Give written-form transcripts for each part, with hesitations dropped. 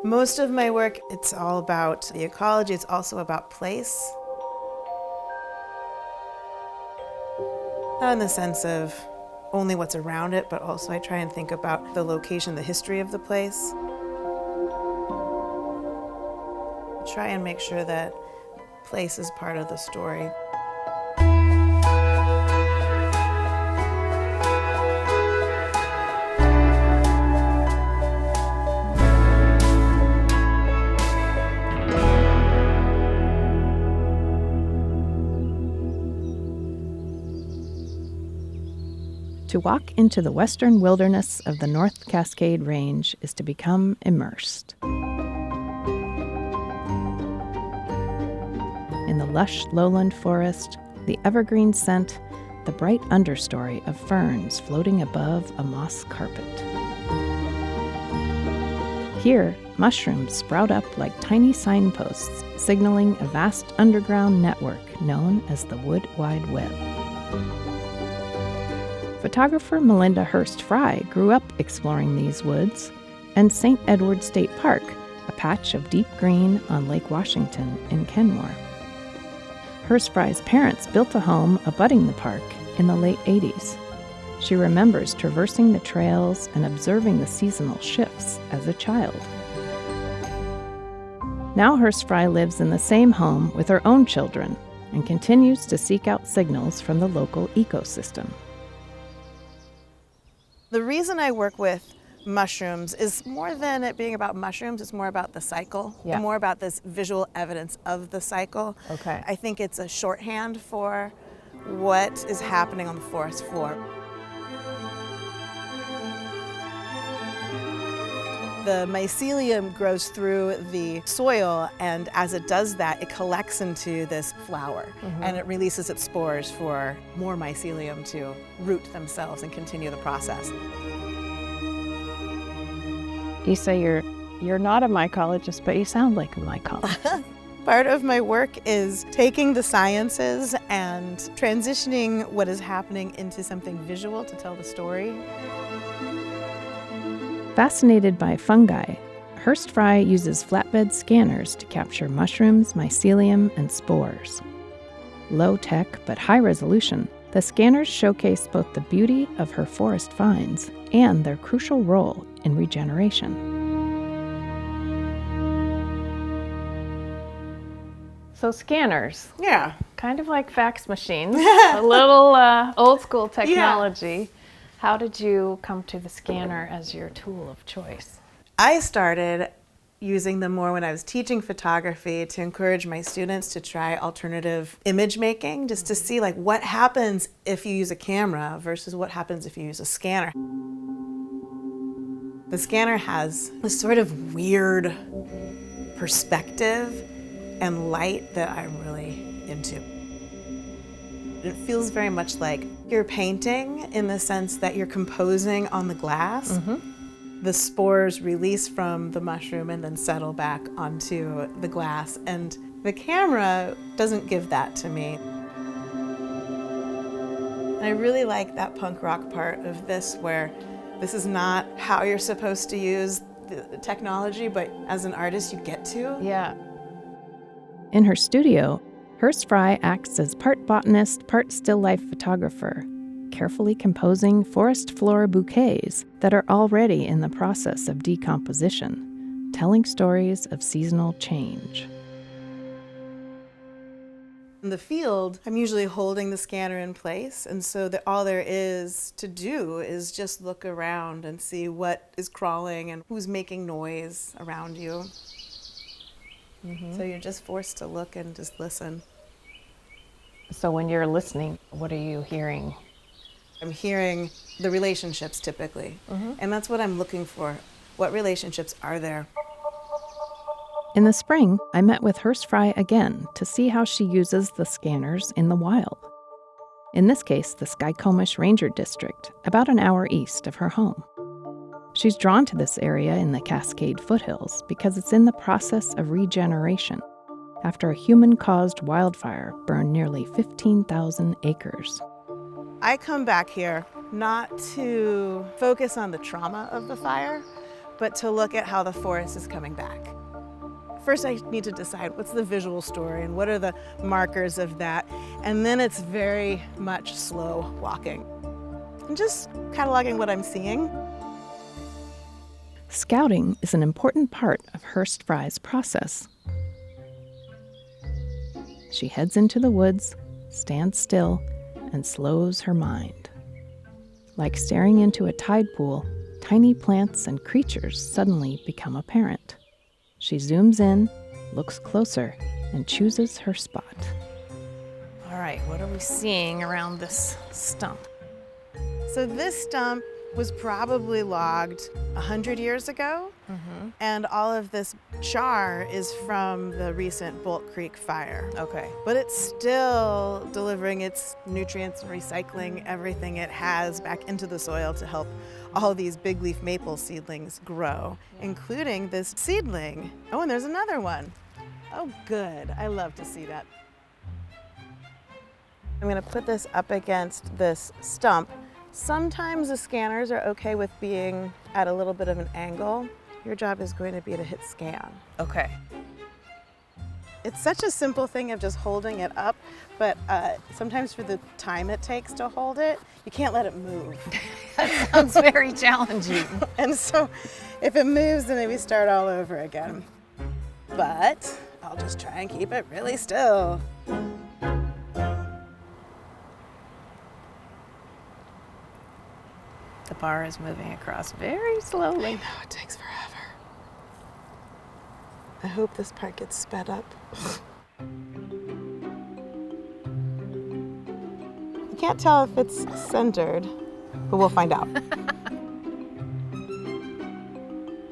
Most of my work, it's all about the ecology, it's also about place. Not in the sense of only what's around it, but also I try and think about the location, the history of the place. Try and make sure that place is part of the story. To walk into the western wilderness of the North Cascade Range is to become immersed. In the lush lowland forest, the evergreen scent, the bright understory of ferns floating above a moss carpet. Here, mushrooms sprout up like tiny signposts, signaling a vast underground network known as the Wood Wide Web. Photographer Melinda Hurst Frye grew up exploring these woods and St. Edward State Park, a patch of deep green on Lake Washington in Kenmore. Hurst Frye's parents built a home abutting the park in the late 80s. She remembers traversing the trails and observing the seasonal shifts as a child. Now Hurst Frye lives in the same home with her own children and continues to seek out signals from the local ecosystem. The reason I work with mushrooms is more than it being about mushrooms, it's more about the cycle, and more about this visual evidence of the cycle. Okay. I think it's a shorthand for what is happening on the forest floor. The mycelium grows through the soil, and as it does that, it collects into this flower, and it releases its spores for more mycelium to root themselves and continue the process. You say you're not a mycologist, but you sound like a mycologist. Part of my work is taking the sciences and transitioning what is happening into something visual to tell the story. Fascinated by fungi, Hurst Frye uses flatbed scanners to capture mushrooms, mycelium, and spores. Low-tech but high-resolution, the scanners showcase both the beauty of her forest finds and their crucial role in regeneration. So scanners. Yeah. Kind of like fax machines, a little old-school technology. Yeah. How did you come to the scanner as your tool of choice? I started using them more when I was teaching photography to encourage my students to try alternative image making, just to see like what happens if you use a camera versus what happens if you use a scanner. The scanner has this sort of weird perspective and light that I'm really into. It feels very much like you're painting in the sense that you're composing on the glass. The spores release from the mushroom and then settle back onto the glass, and the camera doesn't give that to me. I really like that punk rock part of this, where this is not how you're supposed to use the technology, but as an artist you get to. Yeah. In her studio, Hurst Frye acts as part botanist, part still-life photographer, carefully composing forest floor bouquets that are already in the process of decomposition, telling stories of seasonal change. In the field, I'm usually holding the scanner in place, and so all there is to do is just look around and see what is crawling and who's making noise around you. So you're just forced to look and just listen. So when you're listening, what are you hearing? I'm hearing the relationships typically, and that's what I'm looking for. What relationships are there? In the spring, I met with Hurst Frye again to see how she uses the scanners in the wild. In this case, the Skykomish Ranger District, about an hour east of her home. She's drawn to this area in the Cascade foothills because it's in the process of regeneration after a human-caused wildfire burned nearly 15,000 acres. I come back here not to focus on the trauma of the fire, but to look at how the forest is coming back. First, I need to decide what's the visual story and what are the markers of that. And then it's very much slow walking. I'm just cataloging what I'm seeing. Scouting is an important part of Hurst Frye's process. She heads into the woods, stands still, and slows her mind. Like staring into a tide pool, tiny plants and creatures suddenly become apparent. She zooms in, looks closer, and chooses her spot. All right, what are we seeing around this stump? So this stump was probably logged 100 years ago, and all of this char is from the recent Bolt Creek fire. Okay. But it's still delivering its nutrients and recycling everything it has back into the soil to help all these big leaf maple seedlings grow, including this seedling. Oh, and there's another one. Oh, good. I love to see that. I'm going to put this up against this stump. Sometimes the scanners are okay with being at a little bit of an angle. Your job is going to be to hit scan. Okay. It's such a simple thing of just holding it up, but sometimes for the time it takes to hold it, you can't let it move. That sounds very challenging. And so if it moves, then maybe start all over again. But I'll just try and keep it really still. The bar is moving across very slowly. I know, it takes forever. I hope this part gets sped up. You can't tell if it's centered, but we'll find out.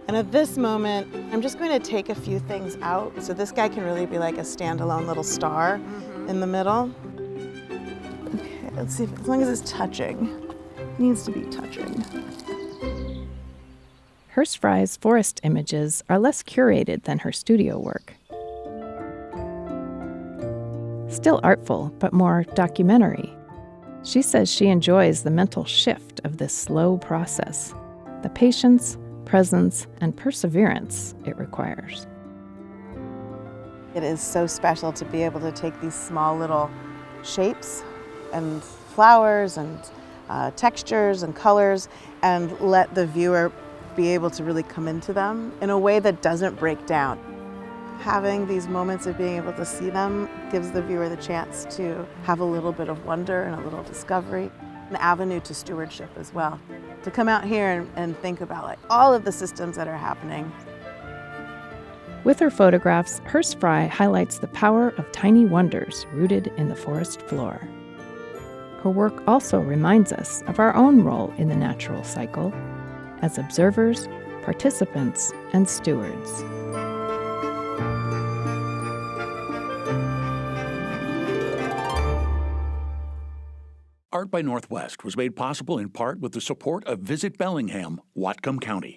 And at this moment, I'm just going to take a few things out. So this guy can really be like a standalone little star in the middle. Okay, let's see if, as long as it's touching. It needs to be touching. Hurst Frye's forest images are less curated than her studio work. Still artful, but more documentary. She says she enjoys the mental shift of this slow process, the patience, presence, and perseverance it requires. It is so special to be able to take these small little shapes and flowers and textures and colors and let the viewer be able to really come into them in a way that doesn't break down. Having these moments of being able to see them gives the viewer the chance to have a little bit of wonder and a little discovery, an avenue to stewardship as well. To come out here and think about like all of the systems that are happening. With her photographs, Hurst Frye highlights the power of tiny wonders rooted in the forest floor. Her work also reminds us of our own role in the natural cycle as observers, participants, and stewards. Art by Northwest was made possible in part with the support of Visit Bellingham, Whatcom County.